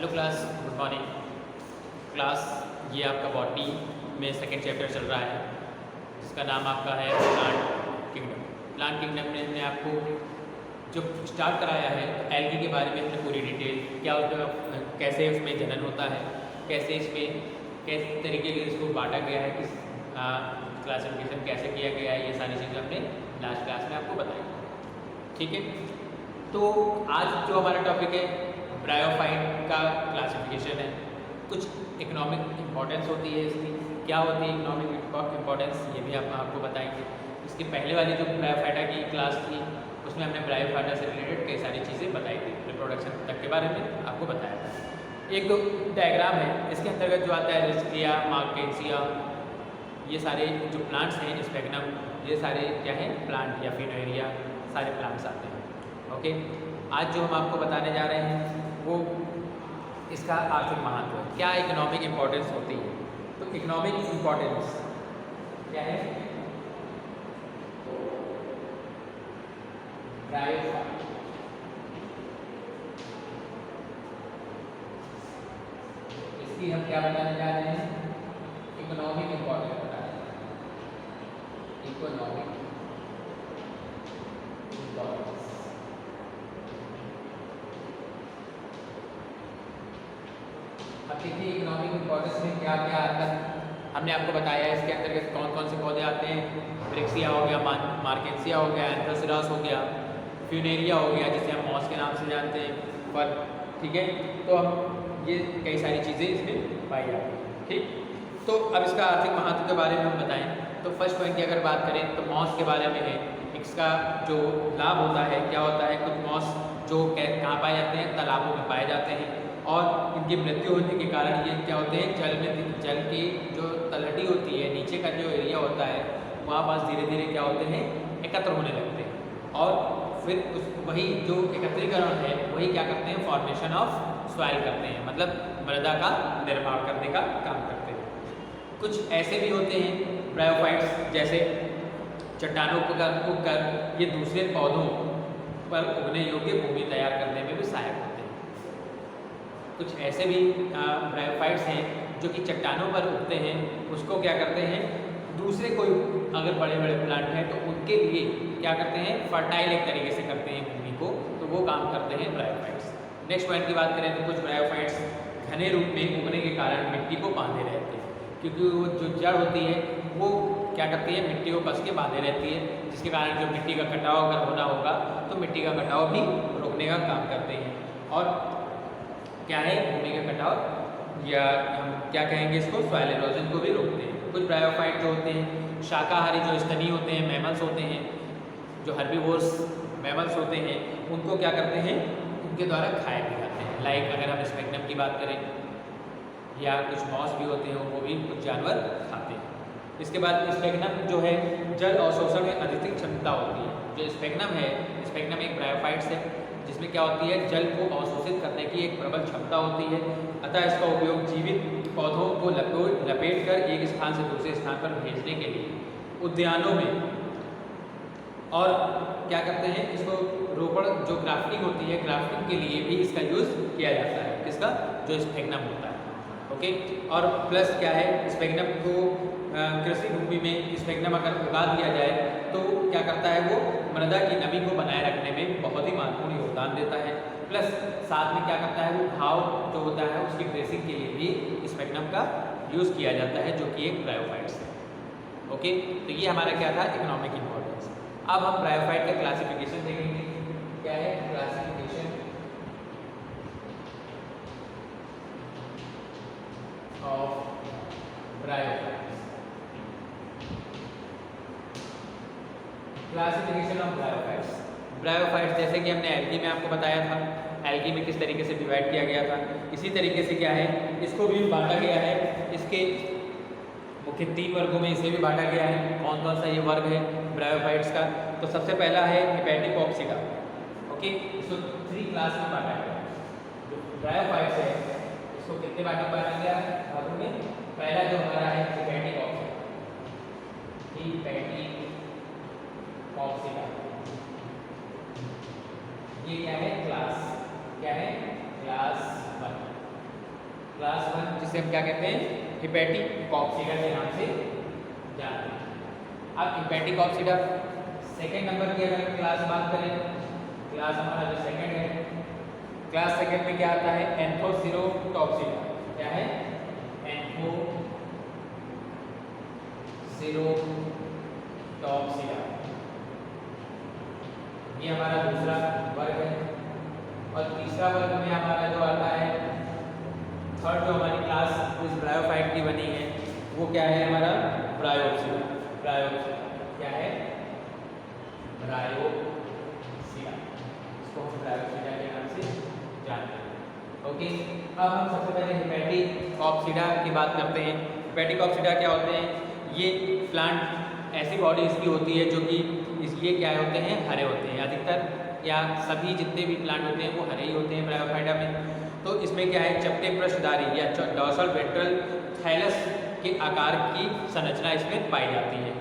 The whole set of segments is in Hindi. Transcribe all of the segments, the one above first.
Hello class, good morning class. ये आपका बॉटनी में सेकेंड चैप्टर चल रहा है जिसका नाम आपका है प्लांट किंगडम। प्लांट किंगडम में हमने आपको जो स्टार्ट कराया है एल्गी के बारे में हमने पूरी डिटेल क्या उसका कैसे उसमें जनन होता है, कैसे इसमें किस तरीके से इसको बांटा गया है, किस क्लासिफिकेशन कैसे किया गया है, ये सारी चीज़ें हमने लास्ट क्लास में आपको बताई। ठीक है, तो आज जो हमारा टॉपिक है ब्रायोफाइट का क्लासिफिकेशन है। कुछ इकोनॉमिक इम्पोर्टेंस होती है इसकी, क्या होती है इकोनॉमिक इम्पोर्टेंस, ये भी हम आपको बताएंगे। इसकी पहले वाली जो ब्रायोफाइटा की क्लास थी उसमें हमने ब्रायोफाइटा से रिलेटेड कई सारी चीज़ें बताई थी, रिप्रोडक्शन तक के बारे में आपको बताया था। एक दो डायग्राम है, इसके अंतर्गत जो आता है रिस्ट्रिया, मार्केसिया, ये सारे जो प्लांट्स हैं स्पेगनम, ये सारे क्या हैं प्लांट या फिनोरिया, सारे प्लांट्स आते हैं। ओके, आज जो हम आपको बताने जा रहे हैं वो इसका आर्थिक महत्व, क्या इकोनॉमिक इम्पोर्टेंस होती है। तो इकोनॉमिक इम्पोर्टेंस क्या है, ब्रायोफाइट। इसकी हम क्या बताने जा रहे हैं, इकोनॉमिक इम्पोर्टेंस बताने जा रहे हैं, इकोनॉमिक इम्पोर्टेंस। अब देखिए इकोनॉमिक इम्पोर्टेंस में क्या क्या आता है, हमने आपको बताया है इसके अंतर्गत कौन कौन से पौधे आते हैं। ब्रेक्सिया हो गया, मार्केसिया हो गया, एंथ्रासिरास हो गया, फ्यूनेरिया हो गया जिसे हम मॉस के नाम से जानते हैं, पर ठीक है। तो अब ये कई सारी चीज़ें इसमें पाई जाती हैं। ठीक, तो अब इसका आर्थिक महत्व के बारे में हम बताएं तो फर्स्ट पॉइंट की अगर बात करें तो मॉस के बारे में है। इसका जो लाभ होता है क्या होता है, कुछ मॉस जो कहाँ पाए जाते हैं, तालाबों में पाए जाते हैं और इनकी मृत्यु होने के कारण ये क्या होते हैं, जल की जो तलहटी होती है, नीचे का जो एरिया होता है वहाँ पास धीरे धीरे क्या होते हैं, एकत्र होने लगते हैं और फिर वही जो एकत्रीकरण है वही क्या करते हैं, फॉर्मेशन ऑफ सॉइल करते हैं, मतलब मृदा का निर्माण करने का काम करते हैं। कुछ ऐसे भी होते हैं ब्रायोफाइट्स, जैसे चट्टानों पर उगकर ये दूसरे पौधों पर उगने योग्य भूमि तैयार करने में भी सहायक होते हैं। कुछ ऐसे भी ब्रायोफाइट्स हैं जो कि चट्टानों पर उगते हैं, उसको क्या करते हैं, दूसरे कोई अगर बड़े बड़े प्लांट हैं तो उनके लिए क्या करते हैं, फर्टाइल एक तरीके से करते हैं भूमि को, तो वो काम करते हैं ब्रायोफाइट्स। नेक्स्ट पॉइंट की बात करें तो कुछ ब्रायोफाइट्स घने रूप में उगने के कारण मिट्टी को बांधे रहते हैं, क्योंकि वो जो जड़ होती है वो क्या करती है, मिट्टी को कस के बांधे रहती है, जिसके कारण जो मिट्टी का कटाव अगर होना होगा तो मिट्टी का कटाव भी रोकने का काम करते हैं। और क्या है, भूमि का कटाव या हम क्या कहेंगे इसको, सॉइल इरोजन को भी रोकते हैं। कुछ ब्रायोफाइट जो होते हैं शाकाहारी, जो स्तनी होते हैं, मैमल्स होते हैं, जो हर्बीवोर्स मैमल्स होते हैं, उनको क्या करते हैं, उनके द्वारा खाए भी जाते हैं। लाइक अगर हम स्पेगनम की बात करें या कुछ मॉस भी होते हैं वो भी कुछ जानवर खाते हैं। इसके बाद स्पेगनम जो है जल अवशोषण में अधिक क्षमता होती है। जो स्पेगनम है, स्पेगनम एक ब्रायोफाइट्स है जिसमें क्या होती है, जल को अवशोषित करने की एक प्रबल क्षमता होती है। अतः इसका उपयोग जीवित पौधों को लपेट कर एक स्थान से दूसरे स्थान पर भेजने के लिए उद्यानों में, और क्या करते हैं, इसको रोपण जो ग्राफ्टिंग होती है, ग्राफ्टिंग के लिए भी इसका यूज़ किया जाता है। किसका, जो स्पेगनम होता है। ओके, और प्लस क्या है, स्पेगनम को कृषि भूमि में स्पेगनम अगर उगा दिया जाए तो क्या करता है, वो मृदा की नमी को बनाए रखने में बहुत ही महत्वपूर्ण योगदान देता है। प्लस साथ में क्या करता है, वो घाव जो होता है उसकी ड्रेसिंग के लिए भी स्पेगनम का यूज़ किया जाता है, जो कि एक ब्रायोफाइट्स है। ओके, तो ये हमारा क्या था, इकोनॉमिक इम्पोर्टेंस। अब हम ब्रायोफाइट का क्लासिफिकेशन देखेंगे। क्या है classification of bryophytes. Classification of bryophytes. Bryophytes जैसे कि हमने एल्गी में आपको बताया था, एल्गी में किस तरीके से डिवाइड किया गया था, इसी तरीके से क्या है, इसको भी बांटा गया है। इसके मुख्य 3 वर्गों में इसे भी बांटा गया है। कौन कौन सा ये वर्ग है ब्रायोफाइट्स का, तो सबसे पहला है हेपेटिकॉप्सिका। ओके, इसको 3 क्लास में बांटा गया है। जो ब्रायोफाइट्स है इसको कितने बांटा गया है भागों में। पहला जो हमारा है हेपेटिकॉप्सिका, ये क्या है, क्लास, क्या है, क्लास 1। क्लास 1 जिसे हम क्या कहते हैं हेपेटिकॉक्सीडा के नाम से जानते हैं। अब हेपेटिकॉक्सीडा सेकेंड नंबर की अगर क्लास बात करें, क्लास हमारा जो सेकेंड है, क्लास सेकेंड में क्या आता है एंथोसिरोटॉक्सीडा। क्या है एंथोसिरोटॉक्सीडा, ये हमारा दूसरा वर्ग है। और तीसरा वर्ग में हमारा जो आता है थर्ड, जो हमारी क्लास इस ब्रायोफाइट की बनी है वो क्या है हमारा ब्रायोप्सिडा। ब्रायोप्सिडा क्या है ब्रायोप्सिडा, इसको हम ब्रायोप्सिडा के नाम से जानते हैं। ओके, अब हम सबसे पहले हेपेटिकॉक्सीडा की बात करते हैं। हेपेटिकॉक्सीडा क्या होते हैं? ये प्लांट ऐसी बॉडी इसकी होती है जो कि ये क्या होते हैं हरे होते हैं, अधिकतर या सभी जितने भी प्लांट होते हैं वो हरे ही होते हैं ब्रायोफाइटा में। तो इसमें क्या है चपटे पृष्ठधारी या डॉर्सल वेंट्रल थैलस के आकार की संरचना इसमें पाई जाती है।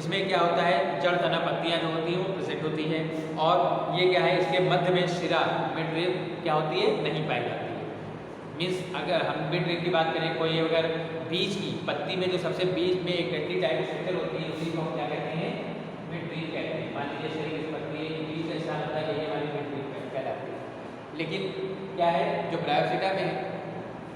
इसमें क्या होता है जड़ तना पत्तियां जो होती हैं वो प्रेजेंट होती हैं, और ये क्या है इसके मध्य में शिरा मिडरिब क्या होती है नहीं पाई जाती है। मीन्स अगर हम मिडरिब की बात करें, कोई अगर बीज की पत्ती में जो सबसे बीज में एक गड्डी टाइप स्ट्रक्चर होती है उसी को हम क्या कहते हैं मिडरिब कहते हैं। मान लीजिए शरीर की पत्ती है, बीज का स्थान होता है, यही हमारी मिडरिब कहलाती है। लेकिन क्या है जो ब्रायोप्सिडा में है,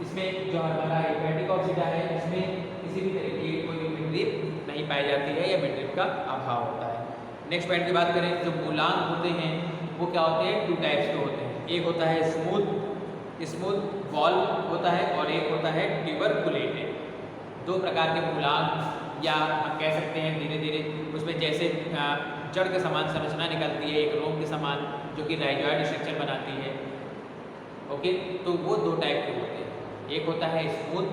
इसमें जो हमारा हेपेटिकॉक्सीडा है इसमें किसी भी तरह की कोई भी मिडरिब नहीं पाई जाती है या मिडरिब का अभाव होता है। नेक्स्ट पॉइंट की बात करें, जो मूलांग होते हैं वो क्या होते हैं टू टाइप्स के होते हैं। एक होता है स्मूथ वॉल होता है और एक होता है ट्यूबरकुलेटेड। दो प्रकार के मूलांग, या हम कह सकते हैं धीरे धीरे उसमें जैसे जड़ के समान संरचना निकलती है, एक रोम के समान जो कि राइजॉइड स्ट्रक्चर बनाती है। ओके, तो वो दो टाइप के होते हैं, एक होता है स्मूथ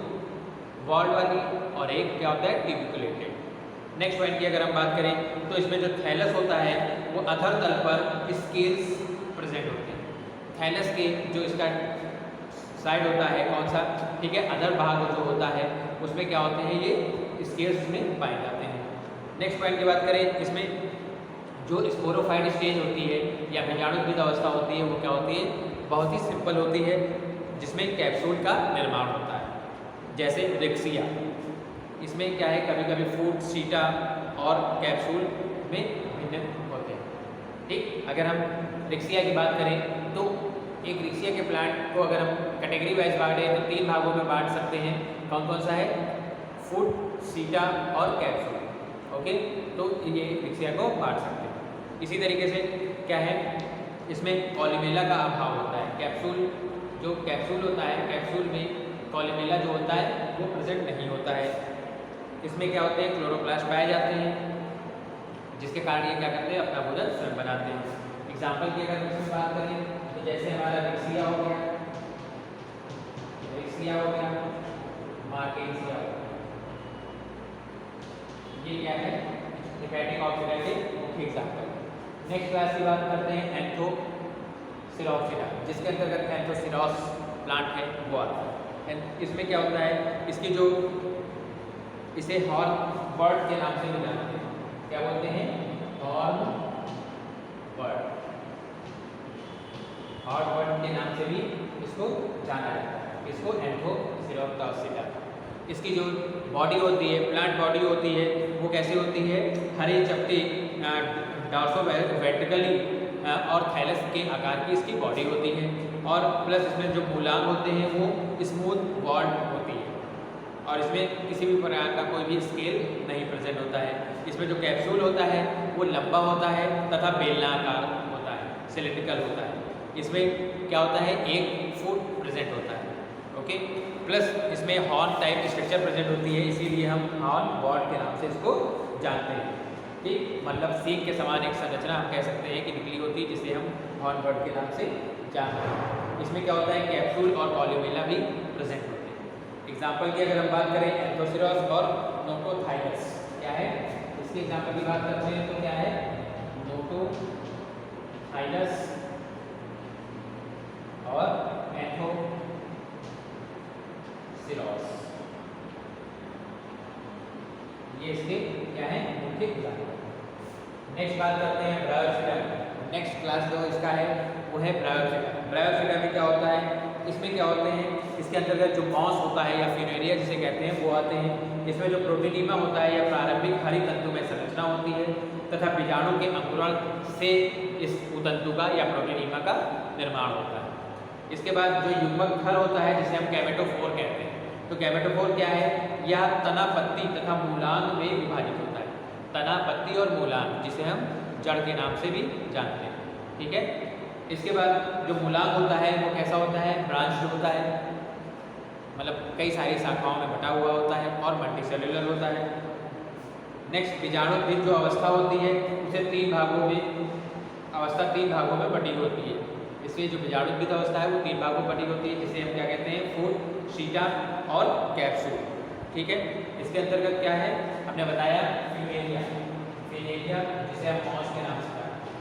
वॉल वाली और एक क्या होता है ट्यूबिकुलेटेड। नेक्स्ट पॉइंट की अगर हम बात करें तो इसमें जो थैलस होता है वो अधर तल पर स्केल्स प्रेजेंट होते हैं। थैलस के जो इसका साइड होता है कौन सा, ठीक है, अधर भाग जो होता है उसमें क्या होते हैं ये स्केल्स में पाए जाते हैं। नेक्स्ट पॉइंट की बात करें, इसमें जो स्पोरोफाइट स्टेज होती है या बीजाणुद्भिद अवस्था होती है वो क्या होती है बहुत ही सिंपल होती है, जिसमें कैप्सूल का निर्माण होता है। जैसे रिक्सिया, इसमें क्या है कभी कभी फूट सीटा और कैप्सूल में भिन्न होते हैं। ठीक, अगर हम रिक्सिया की बात करें तो एक रिक्सिया के प्लांट को अगर हम कैटेगरी वाइज बांटें तो 3 भागों में बांट सकते हैं। कौन कौन सा है? फूट, सीटा और कैप्सूल। ओके, तो ये रिक्सिया को बांट सकते हैं। इसी तरीके से क्या है इसमें कॉलिमेला का अभाव होता है। कैप्सूल जो कैप्सूल होता है, कैप्सूल में कॉलिमेला जो होता है वो प्रेजेंट नहीं होता है। इसमें क्या होते हैं क्लोरोप्लास्ट पाए जाते हैं, जिसके कारण ये क्या करते हैं अपना भोजन स्वयं बनाते हैं। एग्जाम्पल की अगर इसमें बात करें तो जैसे हमारा रिक्सिया हो गया, मार्केसिया हो गया, ये क्या है हेपेटिकॉक्सीडा के मुख्य एग्जाम्पल। नेक्स्ट क्लास की बात करते हैं एंथोसिरोक्सीडा, जिसके अंतर्गत एंथोसिरोस प्लांट है वो आता है। इसमें क्या होता है इसकी जो इसे हॉर्न बर्ड के नाम से भी जानते हैं। क्या बोलते हैं? Horn bird. हॉर्न बर्ड के नाम से भी इसको जाना जाता है, इसको एंथोसिरोक्सीडा। इसकी जो बॉडी होती है, प्लांट बॉडी होती है, वो कैसी होती है? हरे चपटे डॉर्सोवेंट्रिकली और थैलस के आकार की इसकी बॉडी होती है, और प्लस इसमें जो मूलांग होते हैं वो स्मूथ वॉल्ड होती है, और इसमें किसी भी प्रकार का कोई भी स्केल नहीं प्रेजेंट होता है। इसमें जो कैप्सूल होता है वो लंबा होता है तथा बेलनाकार होता है, सिलिंड्रिकल होता है। इसमें क्या होता है 1 फुट प्रेजेंट होता है। ओके, प्लस इसमें हॉर्न टाइप स्ट्रक्चर प्रेजेंट होती है, इसीलिए हम हॉर्न बर्ड के नाम से इसको जानते हैं। ठीक, मतलब सींग के समान एक संरचना हम कह सकते हैं कि निकली होती है, जिसे हम हॉर्न बर्ड के नाम से जानते हैं। इसमें क्या होता है कैप्सूल और कॉलिमेला भी प्रेजेंट होते हैं। एग्जाम्पल की अगर हम बात करें एंथोसिरोस और नोटोथाइलस, क्या है इसके एग्जाम्पल की बात करते हैं तो क्या है नोटोथाइलस और एंथोसिरोस, ये इसके क्या है मुख्य एग्जाम्पल। नेक्स्ट बात करते हैं ब्रायोप्सिडा। नेक्स्ट क्लास जो इसका है वो है ब्रायोप्सिडा। ब्रायोप्सिडा में क्या होता है, इसमें क्या होते हैं इसके अंतर्गत जो मॉस होता है या फ्यूनेरिया जिसे कहते हैं वो आते हैं। इसमें जो प्रोटीनीमा होता है या प्रारंभिक हरी तंतु में संरचना होती है तथा बीजाणु के अंकुरण से इस उतंतु का या प्रोटीनीमा का निर्माण होता है। इसके बाद जो युग्मक थर होता है जिसे हम गैमेटोफोर कहते हैं, तो गैमेटोफोर क्या है? यह तना, पत्ती तथा मूलांग में विभाजित होता है। तना, पत्ती और मूलांग जिसे हम जड़ के नाम से भी जानते हैं, ठीक है। इसके बाद जो मूलांग होता है वो कैसा होता है? ब्रांच होता है, मतलब कई सारी शाखाओं में बटा हुआ होता है और मल्टीसेलुलर होता है। नेक्स्ट, बीजाणुद्भिद जो अवस्था होती है उसे तीन भागों में बटी होती है। इसलिए जो बीजाणुद्भिद अवस्था है वो 3 भागों में बटी होती है, जिसे हम क्या कहते हैं? फूल, शीटा और कैप्सूल, ठीक है। इसके अंतर्गत क्या है? हमने बताया फ्यूनेरिया जिसे हम मॉस के नाम से जानते हैं,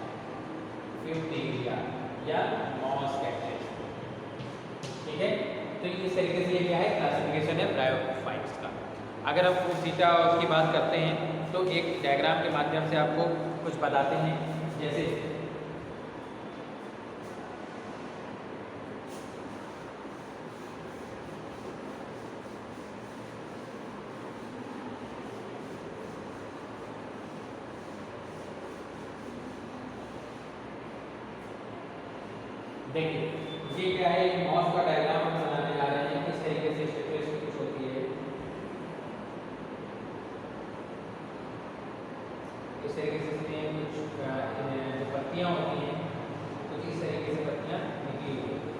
फ्यूनेरिया या मॉस कहते हैं, ठीक है। तो इस तरीके से ये क्या है? क्लासिफिकेशन है ब्रायोफाइट्स का। अगर हम फूल, शीटा और उसकी बात करते हैं तो एक डायग्राम के माध्यम से आपको कुछ बताते हैं। जैसे देखिए, ये क्या है? मॉस का डायग्राम हम बनाने जा रहे हैं। किस तरीके से स्ट्रक्चर कुछ होती है, इस तरीके से इसमें कुछ जो पत्तियां होती हैं कुछ इस तरीके से पत्तियां निकली हुई होती हैं।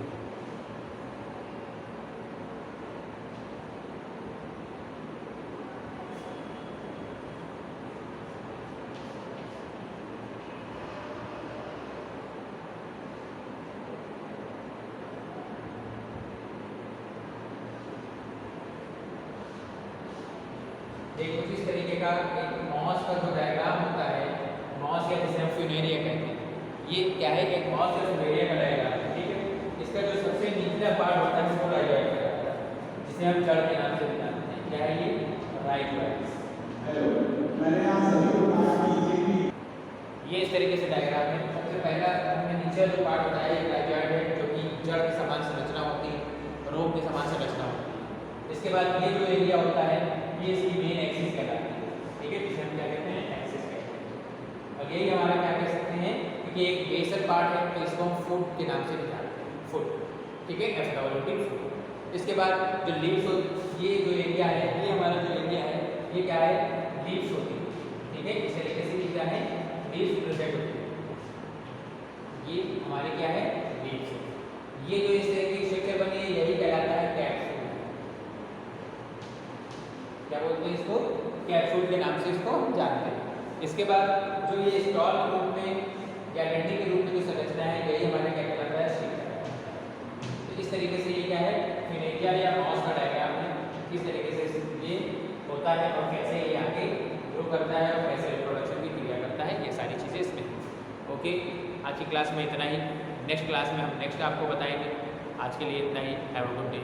देखो, इस तरीके का एक मॉस का जो डायग्राम होता है, मॉस या जिसे हम फ्यूनेरिया कहते हैं, ये क्या है? एक मॉस या फ्यूनेरिया का डायग्राम है, ठीक है। इसका जो सबसे निचला पार्ट होता है उसको राइजोइड कहलाता है, जिसे हम जड़ के नाम से भी जानते हैं। क्या है ये? राइजोइड्स। ये इस तरीके से डायग्राम है। सबसे पहला हमने नीचे जो पार्ट बताया ये राइजोइड है, जो कि जड़ के समान संरचना होती है, रोग के समान संरचना होती है। इसके बाद ये जो एरिया होता है ये इसकी मेन एक्सिस कहलाती है, ठीक है, जिसे हम क्या कहते हैं? एक्सिस कहते हैं। और यही हमारा क्या कह सकते हैं कि एक बेसल पार्ट है, तो इसको हम फुट के नाम से भी जानते हैं, फुट, ठीक है, FWT फुट। इसके बाद जो लीव्स, ये जो एरिया है, ये हमारा जो एरिया है ये क्या है? लीव्स होती है, ठीक है। इस तरीके से क्या है? लीव्स प्रेजेंट होती है। ये हमारे क्या है? लीव्स। ये जो इस तरह की स्ट्रक्चर बनी है यही कहलाता है कैप्सूल। क्या बोलते हैं इसको? कैप्सूल के नाम से इसको हम जानते हैं। इसके बाद जो ये स्टॉल के रूप में या डंडी के रूप में जो संरचना है यही हमारे क्या कहलाता है? शीट। तो इस तरीके से ये क्या है? फ्यूनेरिया या मॉस का डायग्राम है। किस तरीके से ये होता है और कैसे ये आगे ग्रो करता है और कैसे रिप्रोडक्शन की क्रिया करता है, ये सारी चीज़ें इसमें हैं। ओके, आज की क्लास में इतना ही। नेक्स्ट क्लास में हम नेक्स्ट आपको बताएंगे। आज के लिए इतना ही। Have a good day.